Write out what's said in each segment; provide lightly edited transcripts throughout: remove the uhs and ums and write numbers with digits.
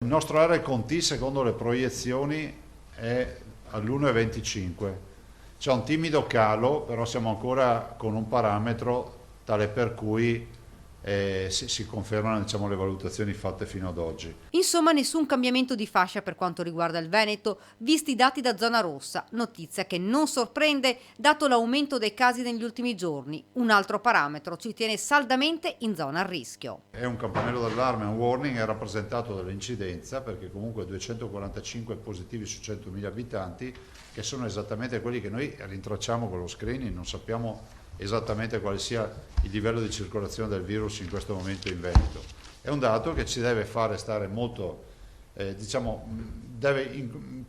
Il nostro RT, secondo le proiezioni, è all'1,25. C'è un timido calo, però siamo ancora con un parametro tale per cui si confermano, diciamo, le valutazioni fatte fino ad oggi. Insomma, nessun cambiamento di fascia per quanto riguarda il Veneto, visti i dati da zona rossa, notizia che non sorprende dato l'aumento dei casi negli ultimi giorni. Un altro parametro ci tiene saldamente in zona a rischio. È un campanello d'allarme, un warning, è rappresentato dall'incidenza, perché comunque 245 positivi su 100.000 abitanti, che sono esattamente quelli che noi rintracciamo con lo screening, non sappiamo esattamente quale sia il livello di circolazione del virus in questo momento in Veneto. È un dato che ci deve fare stare molto, diciamo, deve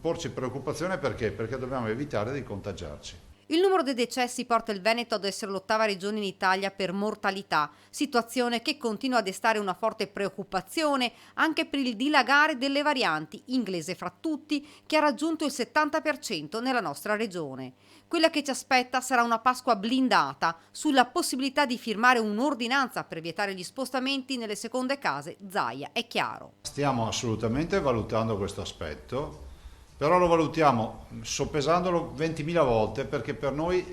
porci preoccupazione perché dobbiamo evitare di contagiarci. Il numero dei decessi porta il Veneto ad essere l'8ª regione in Italia per mortalità, situazione che continua a destare una forte preoccupazione anche per il dilagare delle varianti, inglese fra tutti, che ha raggiunto il 70% nella nostra regione. Quella che ci aspetta sarà una Pasqua blindata sulla possibilità di firmare un'ordinanza per vietare gli spostamenti nelle seconde case, Zaia, è chiaro. Stiamo assolutamente valutando questo aspetto, però lo valutiamo soppesandolo 20.000 volte perché per noi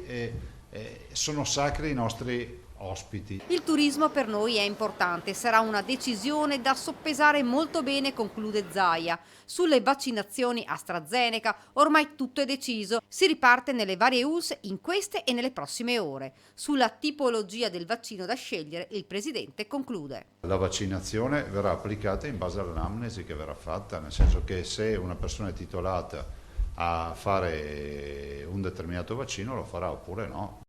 sono sacri i nostri ospiti. Il turismo per noi è importante, sarà una decisione da soppesare molto bene, conclude Zaia. Sulle vaccinazioni AstraZeneca ormai tutto è deciso, si riparte nelle varie ULSS in queste e nelle prossime ore. Sulla tipologia del vaccino da scegliere il presidente conclude. La vaccinazione verrà applicata in base all'anamnesi che verrà fatta, nel senso che se una persona è titolata a fare un determinato vaccino lo farà oppure no.